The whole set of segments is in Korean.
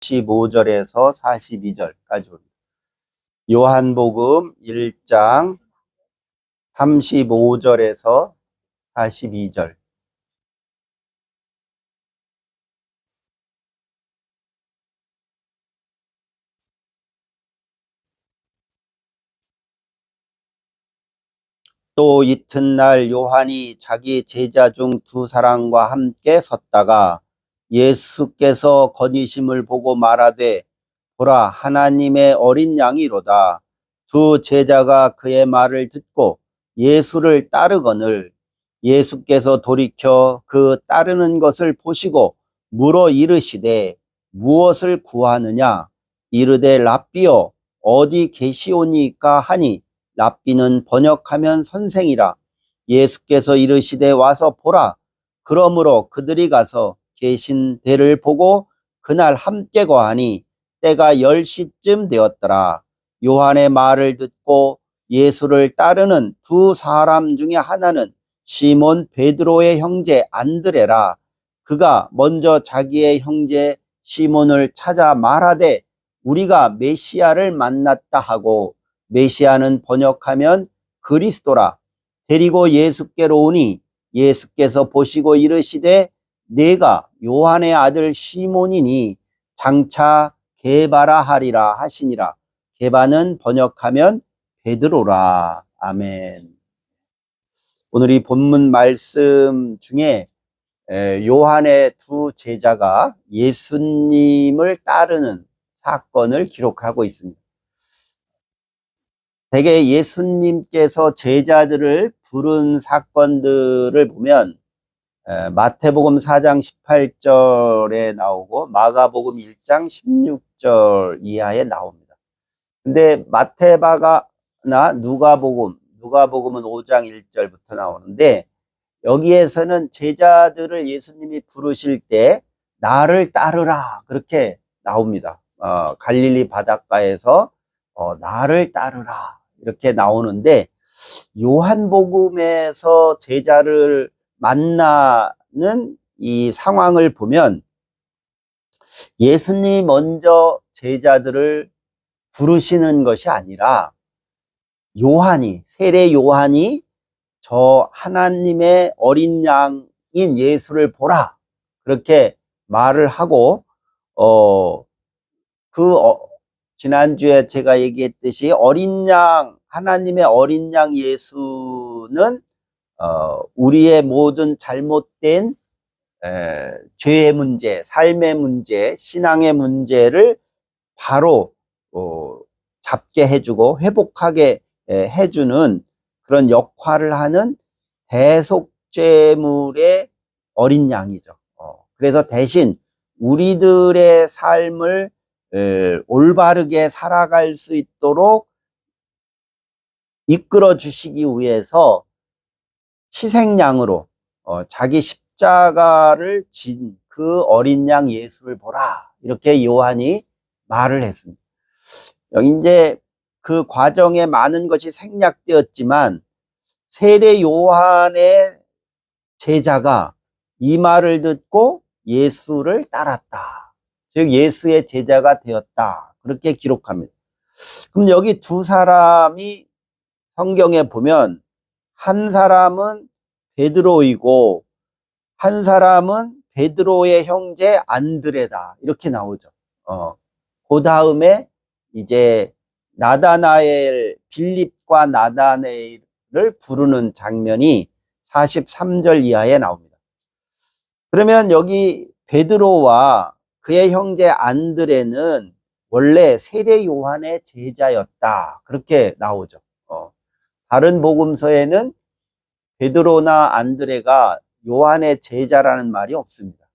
15절에서 42절까지 옵니다. 요한복음 1장 35절에서 42절. 또 이튿날 요한이 자기 제자 중 두 사람과 함께 섰다가 예수께서 거니심을 보고 말하되 보라 하나님의 어린 양이로다. 두 제자가 그의 말을 듣고 예수를 따르거늘 예수께서 돌이켜 그 따르는 것을 보시고 물어 이르시되 무엇을 구하느냐. 이르되 랍비여 어디 계시오니까 하니 랍비는 번역하면 선생이라. 예수께서 이르시되 와서 보라. 그러므로 그들이 가서 계신 데를 보고 그날 함께 거하니 때가 10시쯤 되었더라. 요한의 말을 듣고 예수를 따르는 두 사람 중에 하나는 시몬 베드로의 형제 안드레라. 그가 먼저 자기의 형제 시몬을 찾아 말하되 우리가 메시아를 만났다 하고, 메시아는 번역하면 그리스도라. 데리고 예수께로 오니 예수께서 보시고 이르시되 네가 요한의 아들 시몬이니 장차 게바라 하리라 하시니라. 게바는 번역하면 베드로라. 아멘. 오늘 이 본문 말씀 중에 요한의 두 제자가 예수님을 따르는 사건을 기록하고 있습니다. 대개 예수님께서 제자들을 부른 사건들을 보면 마태복음 4장 18절에 나오고 마가복음 1장 16절 이하에 나옵니다. 근데 마태바가나 누가복음은 5장 1절부터 나오는데, 여기에서는 제자들을 예수님이 부르실 때 나를 따르라 그렇게 나옵니다. 갈릴리 바닷가에서 나를 따르라 이렇게 나오는데, 요한복음에서 제자를 만나는 이 상황을 보면 예수님이 먼저 제자들을 부르시는 것이 아니라 세례 요한이 저 하나님의 어린 양인 예수를 보라 그렇게 말을 하고, 지난주에 제가 얘기했듯이 하나님의 어린 양 예수는 우리의 모든 잘못된 죄의 문제, 삶의 문제, 신앙의 문제를 바로 잡게 해주고 회복하게 해주는 그런 역할을 하는 대속죄물의 어린 양이죠. 그래서 대신 우리들의 삶을 올바르게 살아갈 수 있도록 이끌어 주시기 위해서 희생양으로 자기 십자가를 진 그 어린 양 예수를 보라 이렇게 요한이 말을 했습니다. 여기 이제 그 과정에 많은 것이 생략되었지만 세례 요한의 제자가 이 말을 듣고 예수를 따랐다. 즉 예수의 제자가 되었다. 그렇게 기록합니다. 그럼 여기 두 사람이 성경에 보면 한 사람은 베드로이고 한 사람은 베드로의 형제 안드레다 이렇게 나오죠. 그 다음에 이제 빌립과 나다나엘을 부르는 장면이 43절 이하에 나옵니다. 그러면 여기 베드로와 그의 형제 안드레는 원래 세례 요한의 제자였다 그렇게 나오죠. 다른 복음서에는 베드로나 안드레가 요한의 제자라는 말이 없습니다.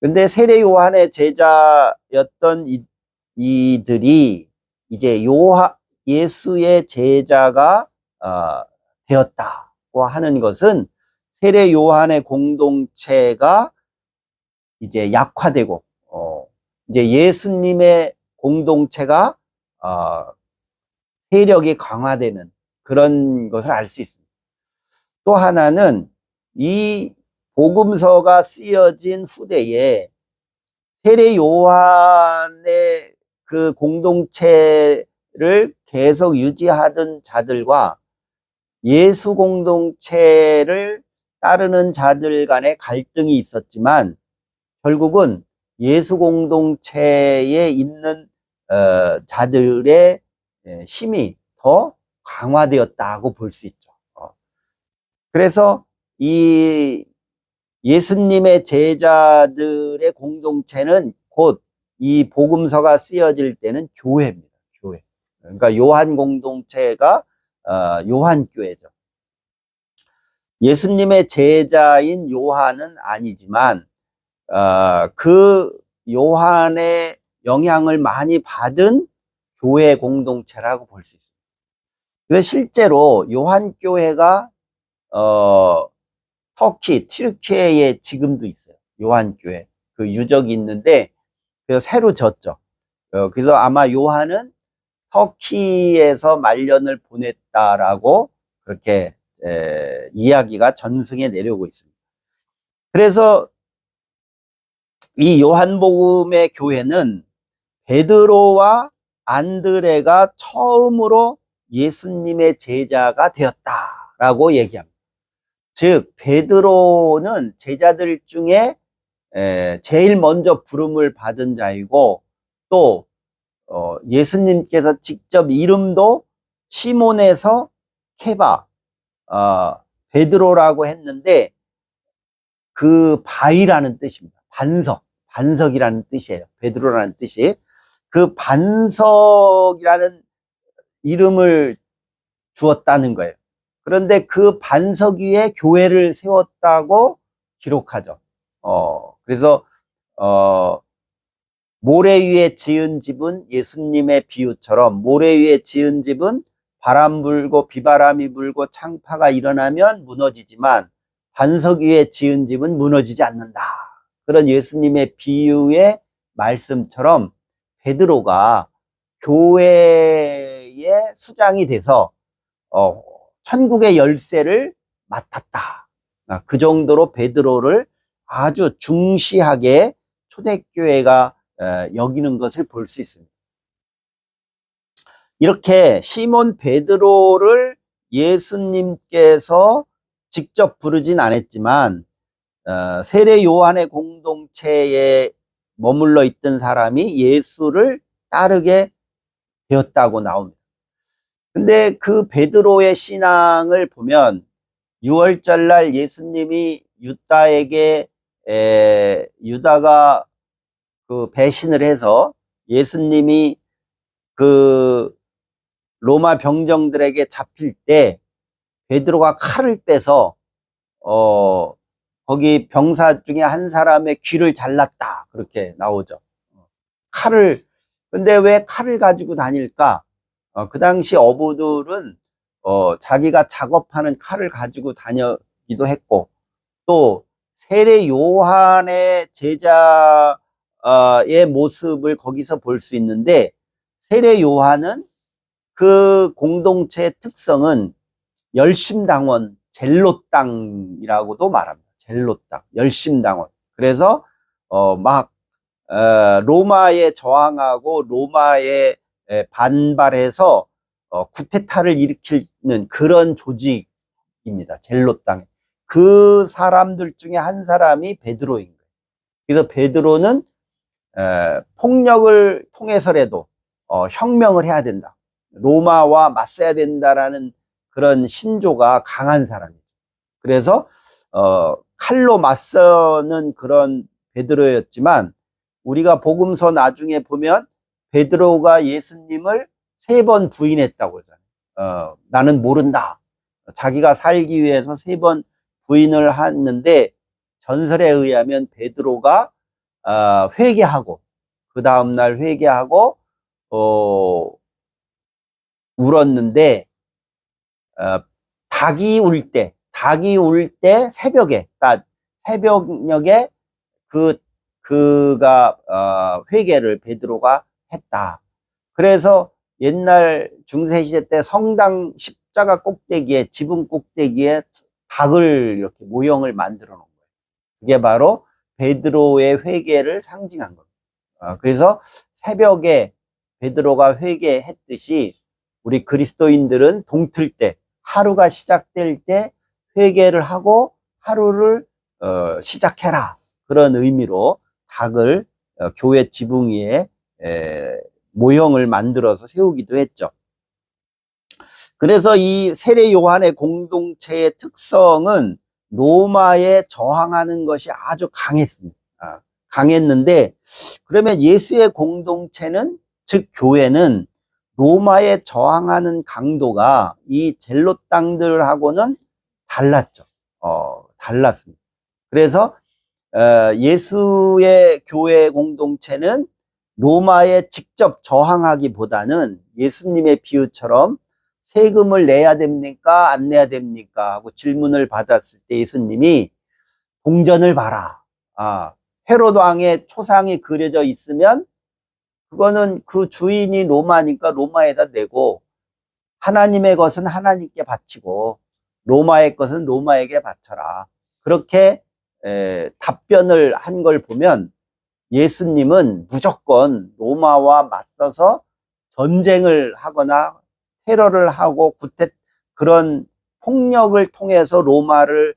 근데 세례 요한의 제자였던 이들이 이제 예수의 제자가 되었다고 하는 것은 세례 요한의 공동체가 이제 약화되고 이제 예수님의 공동체가 세력이 강화되는 그런 것을 알 수 있습니다. 또 하나는 이 복음서가 쓰여진 후대에 세례 요한의 그 공동체를 계속 유지하던 자들과 예수 공동체를 따르는 자들 간의 갈등이 있었지만 결국은 예수 공동체에 있는 자들의 힘이 더 강화되었다고 볼 수 있죠. 그래서 이 예수님의 제자들의 공동체는 곧 이 복음서가 쓰여질 때는 교회입니다. 교회. 그러니까 요한 공동체가 요한교회죠. 예수님의 제자인 요한은 아니지만 그 요한의 영향을 많이 받은 교회 공동체라고 볼 수 있습니다. 그래서 실제로 요한교회가 터키, 튀르키예에 지금도 있어요. 요한교회. 그 유적이 있는데, 그래서 새로 졌죠. 그래서 아마 요한은 터키에서 말년을 보냈다라고 그렇게 이야기가 전승에 내려오고 있습니다. 그래서 이 요한복음의 교회는 베드로와 안드레가 처음으로 예수님의 제자가 되었다라고 얘기합니다. 즉 베드로는 제자들 중에 제일 먼저 부름을 받은 자이고 또 예수님께서 직접 이름도 시몬에서 케바 베드로라고 했는데 그 바위라는 뜻입니다. 반석이라는 뜻이에요. 베드로라는 뜻이. 그 반석이라는 이름을 주었다는 거예요. 그런데 그 반석 위에 교회를 세웠다고 기록하죠. 그래서 모래 위에 지은 집은 예수님의 비유처럼 모래 위에 지은 집은 바람 불고 비바람이 불고 창파가 일어나면 무너지지만 반석 위에 지은 집은 무너지지 않는다. 그런 예수님의 비유의 말씀처럼 베드로가 교회의 수장이 돼서 천국의 열쇠를 맡았다. 그 정도로 베드로를 아주 중시하게 초대교회가 여기는 것을 볼 수 있습니다. 이렇게 시몬 베드로를 예수님께서 직접 부르진 않았지만 세례 요한의 공동체에 머물러 있던 사람이 예수를 따르게 되었다고 나옵니다. 근데 그 베드로의 신앙을 보면 6월절 날 예수님이 유다가 그 배신을 해서 예수님이 그 로마 병정들에게 잡힐 때 베드로가 칼을 빼서 거기 병사 중에 한 사람의 귀를 잘랐다 그렇게 나오죠. 근데 왜 칼을 가지고 다닐까? 그 당시 어부들은 자기가 작업하는 칼을 가지고 다니기도 했고 또 세례 요한의 제자의 모습을 거기서 볼 수 있는데 세례 요한은 그 공동체의 특성은 열심당원, 젤롯당이라고도 말합니다. 젤롯당, 열심당원. 그래서 로마에 저항하고 로마에 반발해서 쿠데타를 일으키는 그런 조직입니다. 젤롯당. 그 사람들 중에 한 사람이 베드로인 거예요. 그래서 베드로는 폭력을 통해서라도 혁명을 해야 된다. 로마와 맞서야 된다라는 그런 신조가 강한 사람이죠. 그래서 칼로 맞서는 그런 베드로였지만 우리가 복음서 나중에 보면 베드로가 예수님을 3번 부인했다고 하잖아요. 나는 모른다. 자기가 살기 위해서 3번 부인을 했는데 전설에 의하면 베드로가 회개하고 그 다음날 회개하고 울었는데 닭이 울 때 새벽에 그러니까 새벽녘에 그가 회개를 베드로가 했다. 그래서 옛날 중세시대 때 성당 십자가 꼭대기에 지붕 꼭대기에 닭을 이렇게 모형을 만들어 놓은 거예요. 그게 바로 베드로의 회개를 상징한 겁니다. 그래서 새벽에 베드로가 회개했듯이 우리 그리스도인들은 동틀 때, 하루가 시작될 때 회개를 하고 하루를 시작해라. 그런 의미로 닭을 교회 지붕 위에 모형을 만들어서 세우기도 했죠. 그래서 이 세례 요한의 공동체의 특성은 로마에 저항하는 것이 아주 강했습니다. 강했는데, 그러면 예수의 공동체는, 즉 교회는 로마에 저항하는 강도가 이 젤롯 땅들하고는 달랐죠. 달랐습니다. 그래서 예수의 교회 공동체는 로마에 직접 저항하기보다는 예수님의 비유처럼 세금을 내야 됩니까? 안 내야 됩니까? 하고 질문을 받았을 때 예수님이 동전을 봐라. 헤롯 왕의 초상이 그려져 있으면 그거는 그 주인이 로마니까 로마에다 내고, 하나님의 것은 하나님께 바치고 로마의 것은 로마에게 바쳐라. 그렇게 답변을 한 걸 보면 예수님은 무조건 로마와 맞서서 전쟁을 하거나 테러를 하고 그런 폭력을 통해서 로마를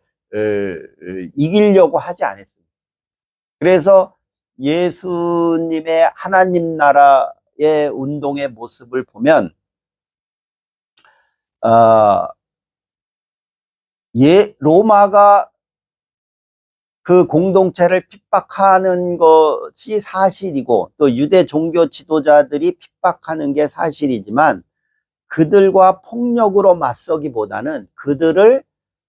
이기려고 하지 않았습니다. 그래서 예수님의 하나님 나라의 운동의 모습을 보면 로마가 그 공동체를 핍박하는 것이 사실이고, 또 유대 종교 지도자들이 핍박하는 게 사실이지만, 그들과 폭력으로 맞서기보다는 그들을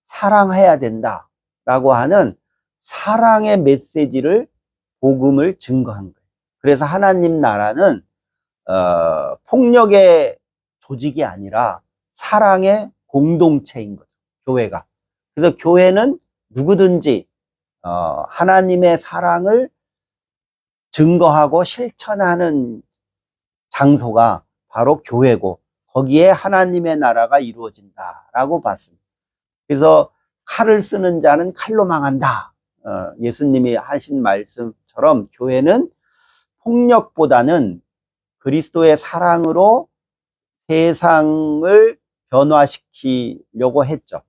사랑해야 된다라고 하는 사랑의 메시지를, 복음을 증거한 거예요. 그래서 하나님 나라는 폭력의 조직이 아니라 사랑의 공동체인 거죠, 교회가. 그래서 교회는 누구든지 하나님의 사랑을 증거하고 실천하는 장소가 바로 교회고, 거기에 하나님의 나라가 이루어진다라고 봤습니다. 그래서 칼을 쓰는 자는 칼로 망한다. 예수님이 하신 말씀처럼 교회는 폭력보다는 그리스도의 사랑으로 세상을 변화시키려고 했죠.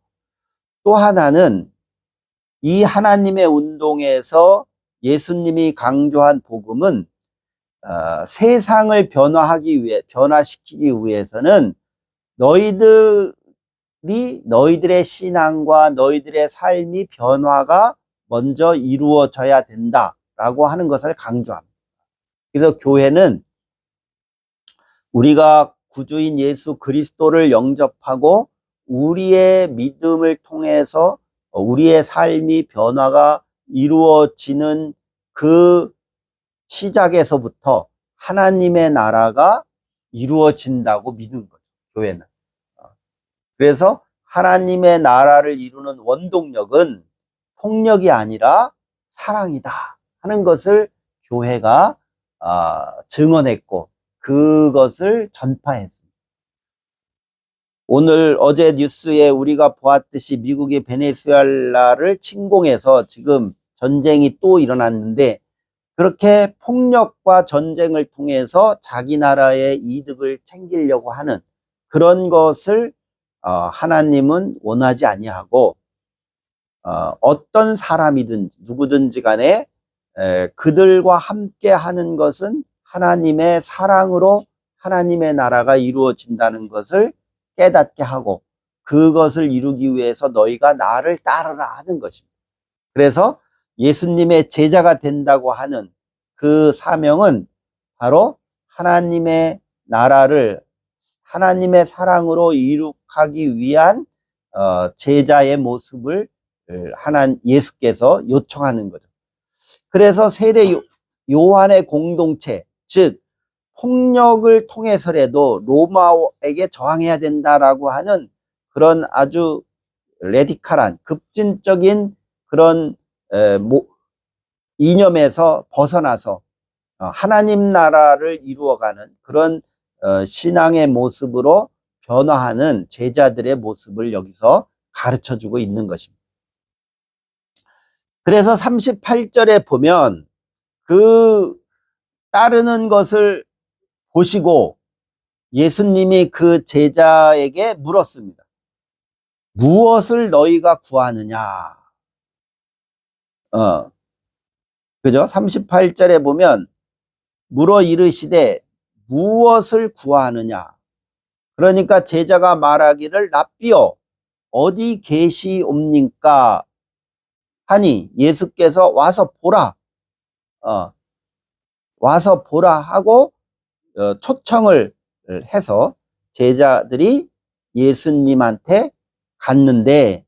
또 하나는 이 하나님의 운동에서 예수님이 강조한 복음은 세상을 변화시키기 위해서는 너희들의 신앙과 너희들의 삶이 변화가 먼저 이루어져야 된다라고 하는 것을 강조합니다. 그래서 교회는 우리가 구주인 예수 그리스도를 영접하고 우리의 믿음을 통해서 우리의 삶이 변화가 이루어지는 그 시작에서부터 하나님의 나라가 이루어진다고 믿는 거죠, 교회는. 그래서 하나님의 나라를 이루는 원동력은 폭력이 아니라 사랑이다 하는 것을 교회가 증언했고, 그것을 전파했습니다. 어제 뉴스에 우리가 보았듯이 미국이 베네수엘라를 침공해서 지금 전쟁이 또 일어났는데, 그렇게 폭력과 전쟁을 통해서 자기 나라의 이득을 챙기려고 하는 그런 것을 하나님은 원하지 아니하고, 어떤 사람이든지 누구든지 간에 그들과 함께 하는 것은 하나님의 사랑으로 하나님의 나라가 이루어진다는 것을 깨닫게 하고, 그것을 이루기 위해서 너희가 나를 따르라 하는 것입니다. 그래서 예수님의 제자가 된다고 하는 그 사명은 바로 하나님의 나라를 하나님의 사랑으로 이룩하기 위한 제자의 모습을 예수께서 요청하는 거죠. 그래서 세례 요한의 공동체, 즉 폭력을 통해서라도 로마에게 저항해야 된다라고 하는 그런 아주 레디칼한 급진적인 그런 이념에서 벗어나서 하나님 나라를 이루어가는 그런 신앙의 모습으로 변화하는 제자들의 모습을 여기서 가르쳐주고 있는 것입니다. 그래서 38절에 보면 그 따르는 것을 보시고 예수님이 그 제자에게 물었습니다. 무엇을 너희가 구하느냐? 그죠? 38절에 보면 물어 이르시되 무엇을 구하느냐? 그러니까 제자가 말하기를 랍비여 어디 계시옵니까? 하니 예수께서 와서 보라. 와서 보라 하고 초청을 해서 제자들이 예수님한테 갔는데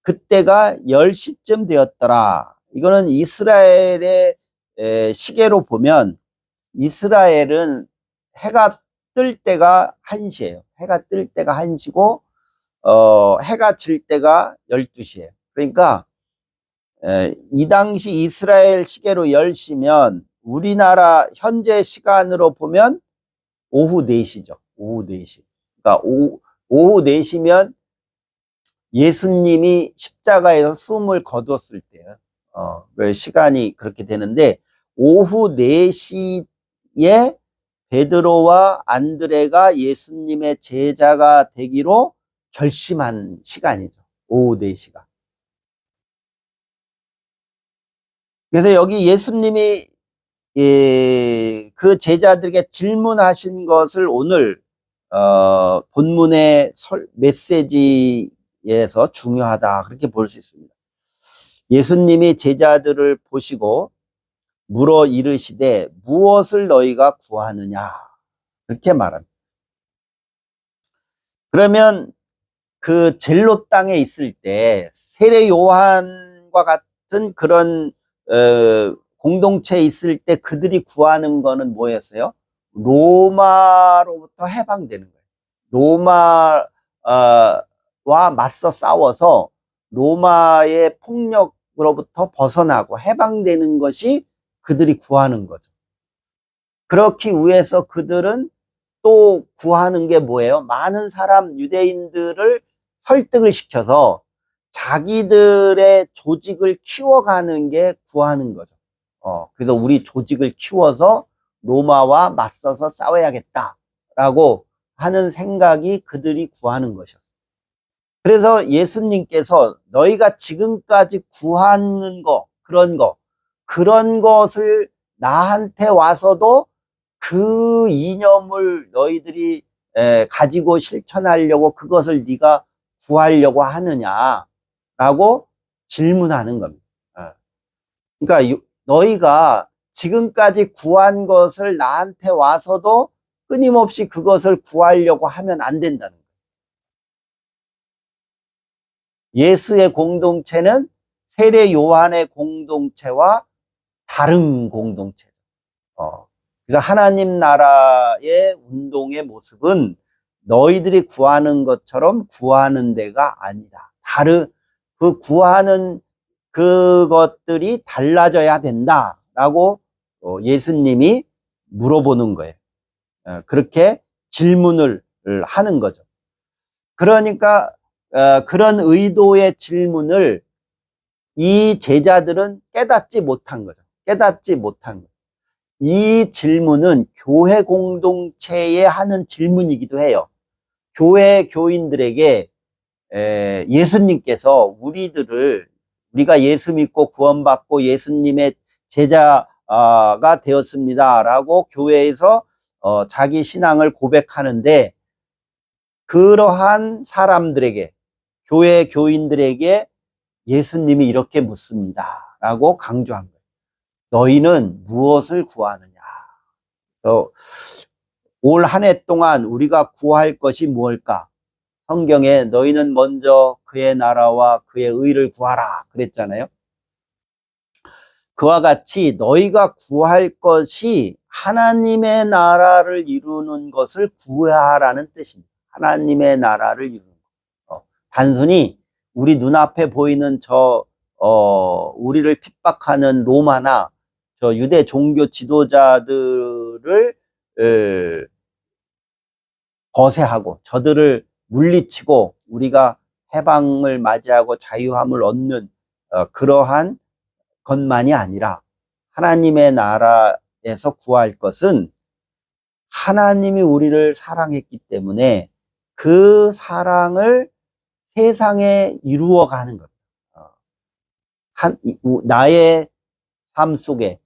그때가 10시쯤 되었더라. 이거는 이스라엘의 시계로 보면 이스라엘은 해가 뜰 때가 1시예요. 해가 뜰 때가 1시고 해가 질 때가 12시예요. 그러니까 이 당시 이스라엘 시계로 10시면 우리나라 현재 시간으로 보면 오후 4시죠. 오후 4시. 그러니까 오후 4시면 예수님이 십자가에서 숨을 거두었을 때요. 그 시간이 그렇게 되는데 오후 4시에 베드로와 안드레가 예수님의 제자가 되기로 결심한 시간이죠. 오후 4시가. 그래서 여기 예수님이 그 제자들에게 질문하신 것을 오늘 본문의 메시지에서 중요하다 그렇게 볼 수 있습니다. 예수님이 제자들을 보시고 물어 이르시되 무엇을 너희가 구하느냐 그렇게 말합니다. 그러면 그 젤로 땅에 있을 때 세례 요한과 같은 그런 공동체에 있을 때 그들이 구하는 거는 뭐였어요? 로마로부터 해방되는 거예요. 로마와 맞서 싸워서 로마의 폭력으로부터 벗어나고 해방되는 것이 그들이 구하는 거죠. 그렇기 위해서 그들은 또 구하는 게 뭐예요? 많은 사람 유대인들을 설득을 시켜서 자기들의 조직을 키워가는 게 구하는 거죠. 그래서 우리 조직을 키워서 로마와 맞서서 싸워야겠다라고 하는 생각이 그들이 구하는 것이었어요. 그래서 예수님께서 너희가 지금까지 구하는 거, 그런 것을 나한테 와서도 그 이념을 너희들이 가지고 실천하려고 그것을 네가 구하려고 하느냐라고 질문하는 겁니다. 그러니까 너희가 지금까지 구한 것을 나한테 와서도 끊임없이 그것을 구하려고 하면 안 된다는 거예요. 예수의 공동체는 세례 요한의 공동체와 다른 공동체죠. 그래서 하나님 나라의 운동의 모습은 너희들이 구하는 것처럼 구하는 데가 아니다. 그 구하는 그것들이 달라져야 된다라고 예수님이 물어보는 거예요. 그렇게 질문을 하는 거죠. 그러니까 그런 의도의 질문을 이 제자들은 깨닫지 못한 거죠. 이 질문은 교회 공동체에 하는 질문이기도 해요. 교회 교인들에게 예수님께서 우리가 예수 믿고 구원받고 예수님의 제자가 되었습니다 라고 교회에서 자기 신앙을 고백하는데 그러한 사람들에게 교회 교인들에게 예수님이 이렇게 묻습니다 라고 강조한 거예요. 너희는 무엇을 구하느냐? 올 한 해 동안 우리가 구할 것이 무엇일까? 성경에 너희는 먼저 그의 나라와 그의 의를 구하라 그랬잖아요. 그와 같이 너희가 구할 것이 하나님의 나라를 이루는 것을 구하라는 뜻입니다. 하나님의 나라를 이루는 것. 단순히 우리 눈앞에 보이는 우리를 핍박하는 로마나 저 유대 종교 지도자들을 거세하고 저들을 물리치고 우리가 해방을 맞이하고 자유함을 얻는 그러한 것만이 아니라 하나님의 나라의 사랑에서 구할 것은 하나님이 우리를 사랑했기 때문에 그 사랑을 세상에 이루어가는 것. 나의 삶 속에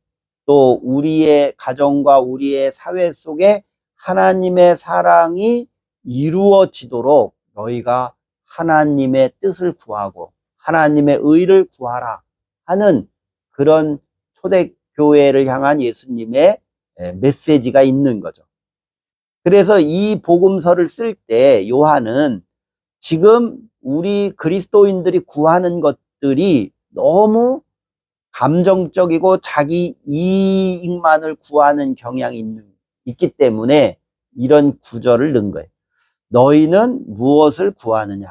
또 우리의 가정과 우리의 사회 속에 하나님의 사랑이 이루어지도록 너희가 하나님의 뜻을 구하고 하나님의 의를 구하라 하는 그런 초대교회를 향한 예수님의 메시지가 있는 거죠. 그래서 이 복음서를 쓸 때 요한은 지금 우리 그리스도인들이 구하는 것들이 너무 감정적이고 자기 이익만을 구하는 경향이 있기 때문에 이런 구절을 넣은 거예요. 너희는 무엇을 구하느냐?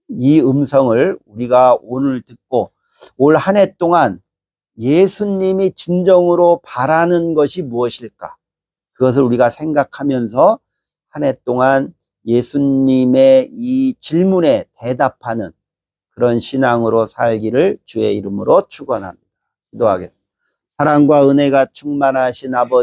이 음성을 우리가 오늘 듣고 올 한 해 동안 예수님이 진정으로 바라는 것이 무엇일까? 그것을 우리가 생각하면서 한 해 동안 예수님의 이 질문에 대답하는 그런 신앙으로 살기를 주의 이름으로 축원합니다. 기도하겠습니다. 사랑과 은혜가 충만하신 아버지